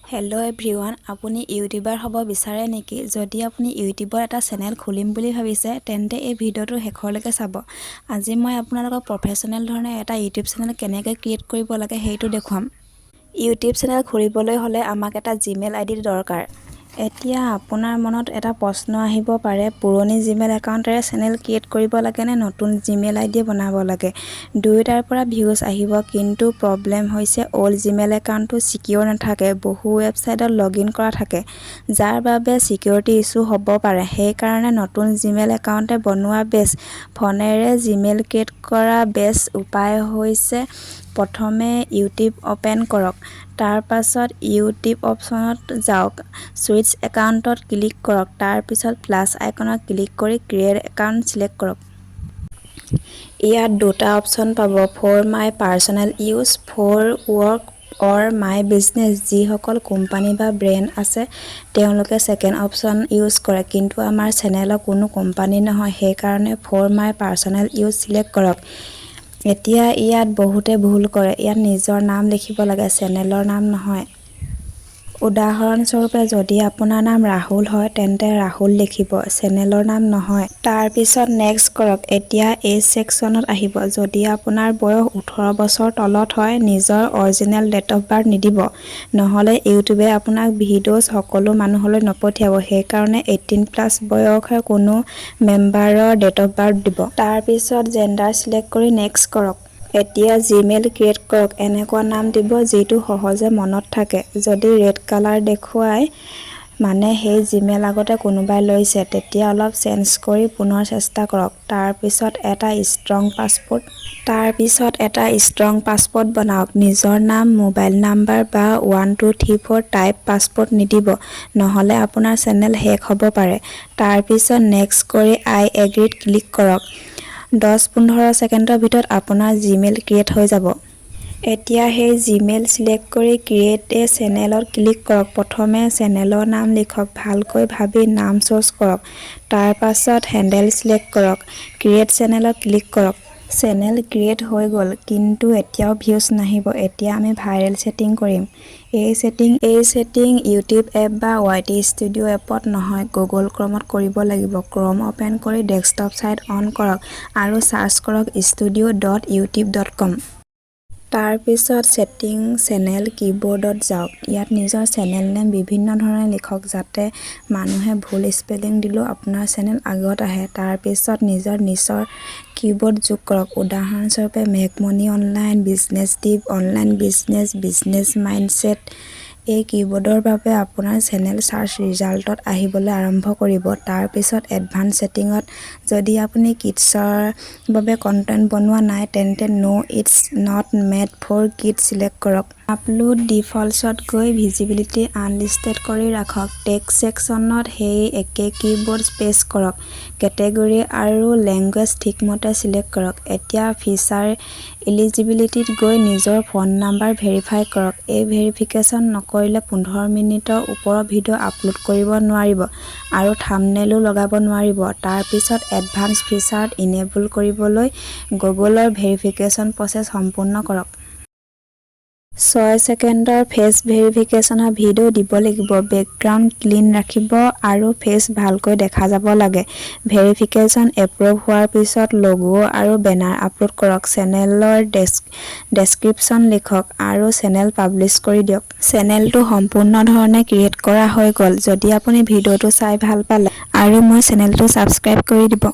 Hello' everyone, আপুনি YouTuber হ'ব বিচাৰে নেকি? যদি আপুনি ইউটিউবত এটা চেনেল খুলিম বুলি ভাবিছে তেন্তে এই ভিডিঅ'টো শেষলৈকে চাব। আজি মই আপোনালোকক প্ৰফেশ্যনেল ধৰণে এটা ইউটিউব চেনেল কেনেকৈ ক্ৰিয়েট কৰিব লাগে সেইটো দেখুৱাম। ইউটিউব চেনেল খুলিবলৈ হ'লে আমাক এটা জিমেইল আইডি দৰকাৰ। এতিয়া আপোনাৰ মনত এটা প্ৰশ্ন আহিব পাৰে, পুৰণি জিমেইল একাউণ্টেৰে চেনেল ক্ৰিয়েট কৰিব লাগে নে নতুন জিমেইল আইডি বনাব লাগে? দুয়োটাৰ পৰা ভিউজ আহিব, কিন্তু প্ৰব্লেম হৈছে অল্ড জিমেইল একাউণ্টটো ছিকিউৰ নাথাকে। বহু ৱেবছাইটত লগইন কৰা থাকে, যাৰ বাবে ছিকিউৰিটি ইছ্যু হ'ব পাৰে। সেইকাৰণে নতুন জিমেইল একাউণ্টে বনোৱা বেষ্ট। ফোনেৰে জিমেইল ক্ৰিয়েট কৰা বেষ্ট উপায় হৈছে প্ৰথমে ইউটিউব অ'পেন কৰক। তাৰ পাছত ইউটিউব অপশ্যনত যাওক, ছুইচ একাউণ্টত ক্লিক কৰক। তাৰ পিছত প্লাছ আইকনত ক্লিক কৰি ক্ৰিয়েট একাউণ্ট চিলেক্ট কৰক। ইয়াত দুটা অপশ্যন পাব, for my personal use, for work or my business. যিসকল কোম্পানী বা ব্ৰেণ্ড আছে তেওঁলোকে ছেকেণ্ড অপশ্যন ইউজ কৰে, কিন্তু আমাৰ চেনেলৰ কোনো কোম্পানী নহয়, সেইকাৰণে for my personal use select কৰক। এতিয়া ইয়াত বহুতে ভুল কৰে, ইয়াত নিজৰ নাম লিখিব লাগে, চেনেলৰ নাম নহয়। উদাহৰণস্বৰূপে, যদি আপোনাৰ নাম ৰাহুল হয় তেন্তে ৰাহুল লিখিব, চেনেলৰ নাম নহয়। তাৰ পিছত নেক্সট কৰক। এতিয়া এজ ছেকশ্যনত আহিব। যদি আপোনাৰ বয়স 18 বছৰ তলত হয়, নিজৰ অৰিজিনেল ডেট অফ বাৰ্থ নিদিব, নহ'লে ইউটিউবে আপোনাক ভিডিঅ' সকলো মানুহলৈ নপঠিয়াব। সেইকাৰণে 18+ বয়সৰ কোনো মেম্বাৰৰ ডেট অফ বাৰ্থ দিব। তাৰ পিছত জেণ্ডাৰ চিলেক্ট কৰি নেক্সট কৰক। এতিয়া জিমেইল ক্ৰিয়েট কৰক। এনেকুৱা নাম দিব যিটো সহজে মনত থাকে। যদি ৰেড কালাৰ দেখুৱায় মানে সেই জিমেইল আগতে কোনোবাই লৈছে, তেতিয়া অলপ চেঞ্জ কৰি পুনৰ চেষ্টা কৰক। তাৰ পিছত এটা ষ্ট্ৰং পাছৱৰ্ড বনাওক। নিজৰ নাম, মোবাইল নাম্বাৰ বা 1234 টাইপ পাছৱৰ্ড নিদিব, নহ'লে আপোনাৰ চেনেল হেক হ'ব পাৰে। তাৰ পিছত নেক্সট কৰি আই এগ্ৰীত ক্লিক কৰক। 10-15 ছেকেণ্ডৰ ভিতৰত আপোনাৰ জিমেইল ক্ৰিয়েট হৈ যাব। এতিয়া সেই জিমেইল চিলেক্ট কৰি ক্ৰিয়েট এ চেনেলত ক্লিক কৰক। প্ৰথমে চেনেলৰ নাম লিখক, ভালকৈ ভাবি নাম চুজ কৰক। তাৰ পাছত হেণ্ডেল চিলেক্ট কৰক, ক্ৰিয়েট চেনেলত ক্লিক কৰক। চেনেল ক্ৰিয়েট হৈ গ'ল, কিন্তু এতিয়াও ভিউজ নাহিব। এতিয়া আমি ভাইৰেল ছেটিং কৰিম। এই ছেটিং ইউটিউব এপ বা YT ষ্টুডিঅ' এপত নহয়, গুগল ক্ৰমত কৰিব লাগিব। ক্ৰম অ'পেন কৰি ডেস্কটপ ছাইট অন কৰক আৰু চাৰ্চ কৰক studio.youtube.com। তাৰ পিছত ছেটিং চেনেল কিবৰ্ডত যাওক। ইয়াত নিজৰ চেনেল নেম বিভিন্ন ধৰণে লিখক, যাতে মানুহে ভুল স্পেলিং দিলেও আপোনাৰ চেনেল আগত আহে। তাৰ পিছত নিজৰ নিচৰ কিবৰ্ড যোগ কৰক। উদাহৰণস্বৰূপে মেকমনি অনলাইন, বিজনেছ টিপ, অনলাইন বিজনেছ, বিজনেছ মাইণ্ডছেট। এই কিবৰ্ডৰ বাবে আপোনাৰ চেনেল চাৰ্চ ৰিজাল্টত আহিবলৈ আৰম্ভ কৰিব। তাৰ পিছত এডভান্স ছেটিঙত যদি আপুনি কিডছৰ বাবে কণ্টেণ্ট বনোৱা নাই তেন্তে no' it's not made for kids select কৰক। আপলোড ডিফল্টছত গৈ ভিজিবিলিটি আনলিষ্টেড কৰি ৰাখক। টেক্সট ছেকশ্যনত সেই একে কিবৰ্ড পেষ্ট কৰক। কেটেগৰী আৰু লেংগুৱেজ ঠিকমতে চিলেক্ট কৰক। এতিয়া ফিচাৰ এলিজিবিলিটিত গৈ নিজৰ ফোন নাম্বাৰ ভেৰিফাই কৰক। এই ভেৰিফিকেশ্যন নকৰিলে 15 মিনিটৰ ওপৰৰ ভিডিঅ' আপলোড কৰিব নোৱাৰিব আৰু থাম্বনেইলো লগাব নোৱাৰিব। তাৰ পিছত এডভান্স ফিচাৰত ইনেবল কৰিবলৈ গুগলৰ ভেৰিফিকেশ্যন প্ৰচেছ সম্পূৰ্ণ কৰক। 6 ছেকেণ্ডৰ ফেচ ভেৰিফিকেশ্যনৰ ভিডিঅ' দিব লাগিব। বেকগ্ৰাউণ্ড ক্লিন ৰাখিব আৰু ফেচ ভালকৈ দেখা যাব লাগে। ভেৰিফিকেশ্যন এপ্ৰুভ হোৱাৰ পিছত লগো আৰু বেনাৰ আপলোড কৰক। চেনেলৰ ডেছক্ৰিপশ্যন লিখক আৰু চেনেল পাব্লিছ কৰি দিয়ক। চেনেলটো সম্পূৰ্ণ ধৰণে ক্ৰিয়েট কৰা হৈ গ'ল। যদি আপুনি ভিডিঅ'টো চাই ভাল পালে আৰু মোৰ চেনেলটো ছাবস্ক্ৰাইব কৰি দিব।